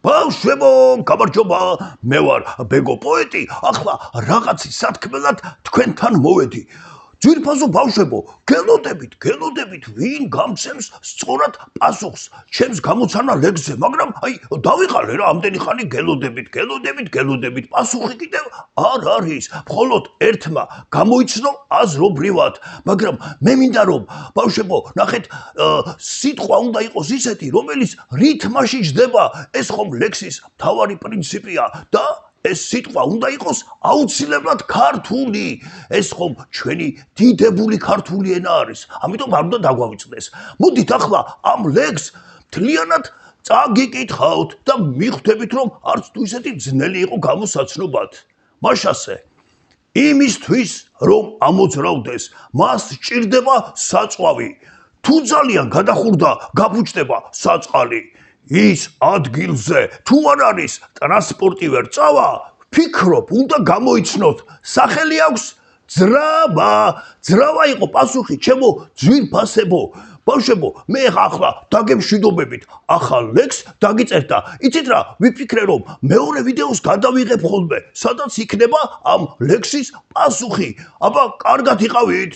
ბავშვებო, გამარჯობა, მე ვარ ბეგო პოეტი, ახლა რაღაცის სათქმელად თქვენთან მოვედი. ძვირფასო ბავშვებო, გელოდებით, ვინ გამცემს სწორად პასუხს ჩემს გამოცანა ლექსზე, მაგრამ აი დავიყალე რა, ამდენი ხანი გელოდებით, პასუხი კიდევ არ არის. მხოლოდ ერთმა გამოიცნო აზრობრივად, მაგრამ მე მინდა რომ ბავშვებო, ნახეთ, სიტყვა უნდა იყოს ისეთი, რომელიც რითმაში ჯდება, ეს ხომ ლექსის მთავარი პრინციპია და ეს სიტყვა უნდა იყოს აუცილებლად ქართული. ეს ხომ ჩვენი დიდებული ქართული ენა არის. ამიტომ არ უნდა დაგვავიწყდეს. მოდით ახლა ამ ლექსს მთლიანად წაგიკითხავთ და მიხვდებით, რომ არც თუ ისეთი ძნელი იყო გამოსაცნობად. მაშასე, იმისთვის, რომ ამოძრავდეს, მას სჭირდება საწვავი. თუ ძალიან გადახურდა, გაფუჭდება საწყალი. ის ადგილზე თუ არ არის ტრანსპორტი ვერ წავა, ფიქრობ, უნდა გამოიცნოთ, სახელი აქვს ძრავა იყო პასუხი ჩემო ძვირფასებო. ბავშვებო, მე ახლა დაგემშვიდობებით, ახალ ლექსს დაგიწერთ და იცით რა, ვიფიქრე რომ მეორე ვიდეოს გადავიღებ ხოლმე, სადაც იქნება ამ ლექსის პასუხი. აბა, კარგად იყავით.